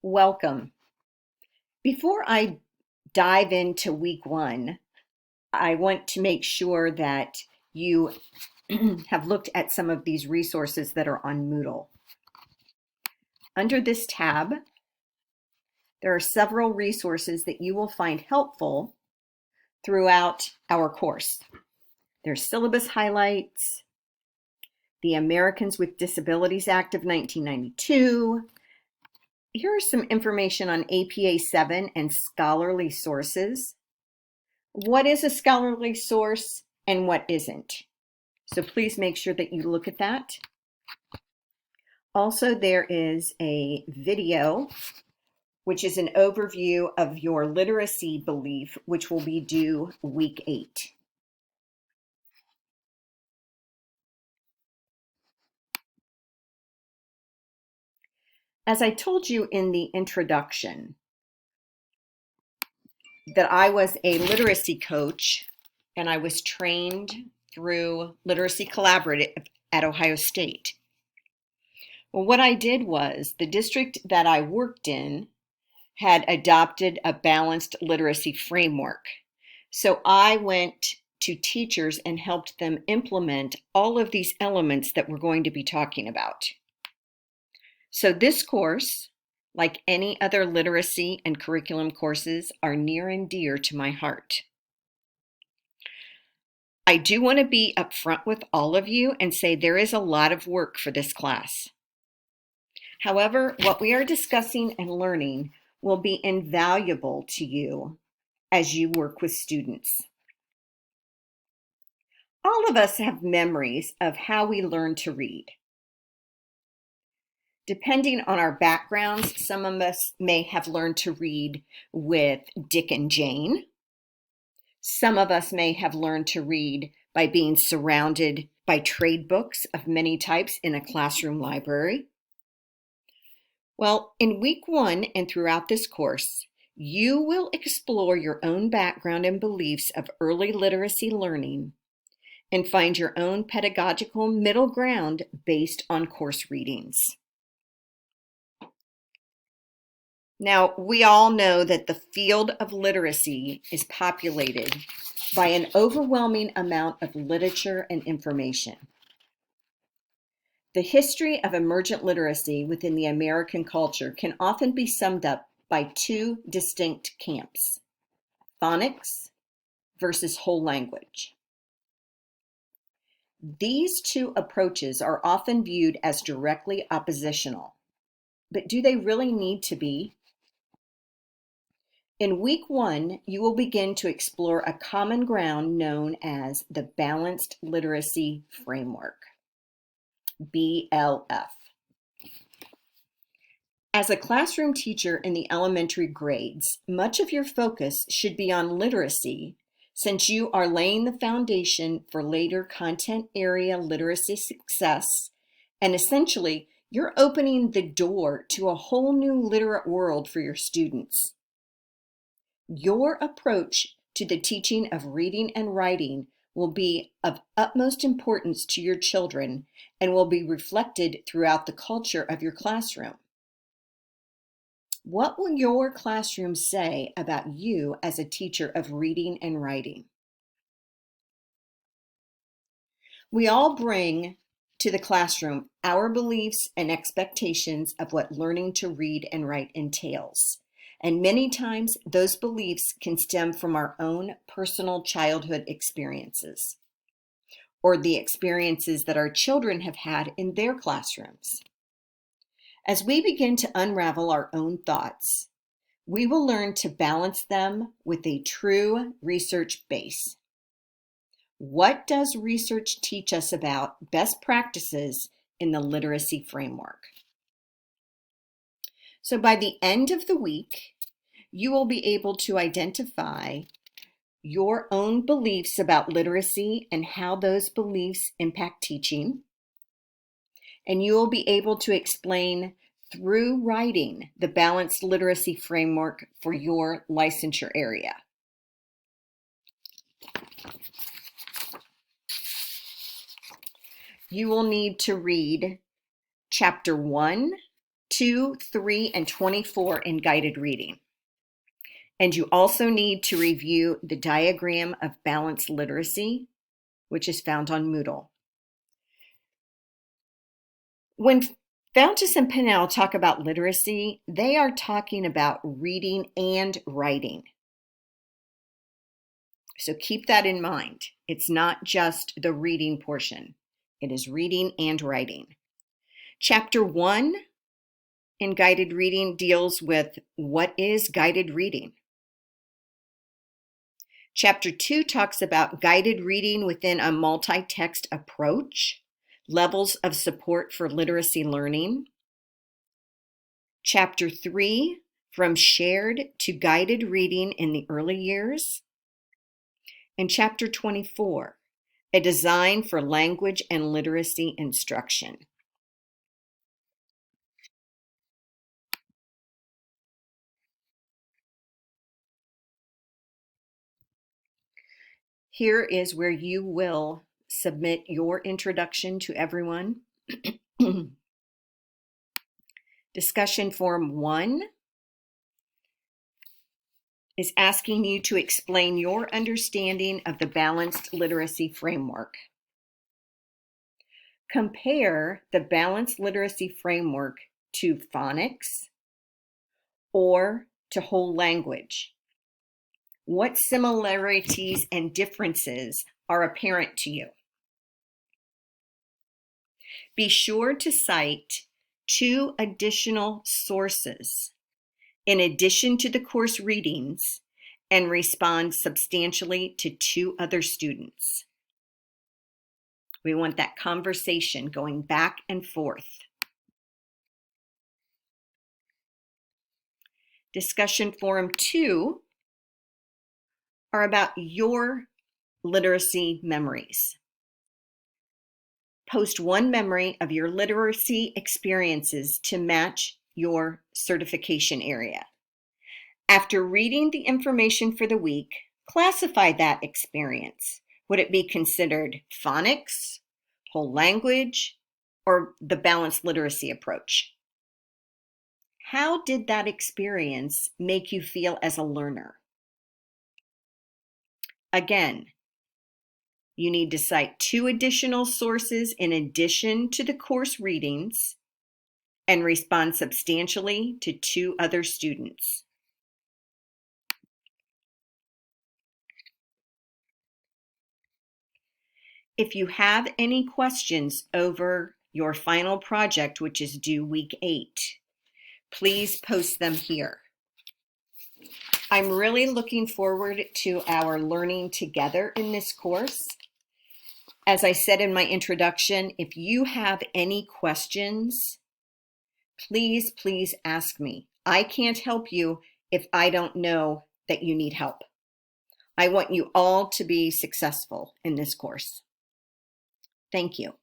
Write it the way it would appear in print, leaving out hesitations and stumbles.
Welcome. Before I dive into week one, I want to make sure that you have looked at some of these resources that are on Moodle. Under this tab, there are several resources that you will find helpful throughout our course. There's syllabus highlights, the Americans with Disabilities Act of 1992. Here's some information on APA 7 and scholarly sources. What is a scholarly source and what isn't? So please make sure that you look at that. Also, there is a video, which is an overview of your literacy belief, which will be due week 8. As I told you in the introduction, that I was a literacy coach and I was trained through Literacy Collaborative at Ohio State. Well, what I did was the district that I worked in had adopted a balanced literacy framework. So I went to teachers and helped them implement all of these elements that we're going to be talking about. So this course, like any other literacy and curriculum courses, are near and dear to my heart. I do want to be upfront with all of you and say there is a lot of work for this class. However, what we are discussing and learning will be invaluable to you as you work with students. All of us have memories of how we learn to read. Depending on our backgrounds, some of us may have learned to read with Dick and Jane. Some of us may have learned to read by being surrounded by trade books of many types in a classroom library. Well, in week one and throughout this course, you will explore your own background and beliefs of early literacy learning and find your own pedagogical middle ground based on course readings. Now, we all know that the field of literacy is populated by an overwhelming amount of literature and information. The history of emergent literacy within the American culture can often be summed up by two distinct camps: phonics versus whole language. These two approaches are often viewed as directly oppositional, but do they really need to be? In week one, you will begin to explore a common ground known as the Balanced Literacy Framework, BLF. As a classroom teacher in the elementary grades, much of your focus should be on literacy, since you are laying the foundation for later content area literacy success, and essentially, you're opening the door to a whole new literate world for your students. Your approach to the teaching of reading and writing will be of utmost importance to your children and will be reflected throughout the culture of your classroom. What will your classroom say about you as a teacher of reading and writing? We all bring to the classroom our beliefs and expectations of what learning to read and write entails. And many times those beliefs can stem from our own personal childhood experiences or the experiences that our children have had in their classrooms. As we begin to unravel our own thoughts, we will learn to balance them with a true research base. What does research teach us about best practices in the literacy framework? So by the end of the week, you will be able to identify your own beliefs about literacy and how those beliefs impact teaching. And you will be able to explain through writing the balanced literacy framework for your licensure area. You will need to read Chapter 1 2, 3, and 24 in guided reading. And you also need to review the diagram of balanced literacy, which is found on Moodle. When Fountas and Pinnell talk about literacy, they are talking about reading and writing. So keep that in mind. It's not just the reading portion. It is reading and writing. Chapter 1 in guided reading deals with what is guided reading. Chapter 2 talks about guided reading within a multi-text approach, levels of support for literacy learning. Chapter 3, from shared to guided reading in the early years. And Chapter 24, a design for language and literacy instruction. Here is where you will submit your introduction to everyone. Discussion form 1 is asking you to explain your understanding of the balanced literacy framework. Compare the balanced literacy framework to phonics or to whole language. What similarities and differences are apparent to you? Be sure to cite 2 additional sources in addition to the course readings and respond substantially to 2 other students. We want that conversation going back and forth. Discussion forum 2 are about your literacy memories. Post 1 memory of your literacy experiences to match your certification area. After reading the information for the week, classify that experience. Would it be considered phonics, whole language, or the balanced literacy approach? How did that experience make you feel as a learner? Again, you need to cite 2 additional sources in addition to the course readings and respond substantially to 2 other students. If you have any questions over your final project, which is due week 8, please post them here. I'm really looking forward to our learning together in this course. As I said in my introduction, if you have any questions, please ask me. I can't help you if I don't know that you need help. I want you all to be successful in this course. Thank you.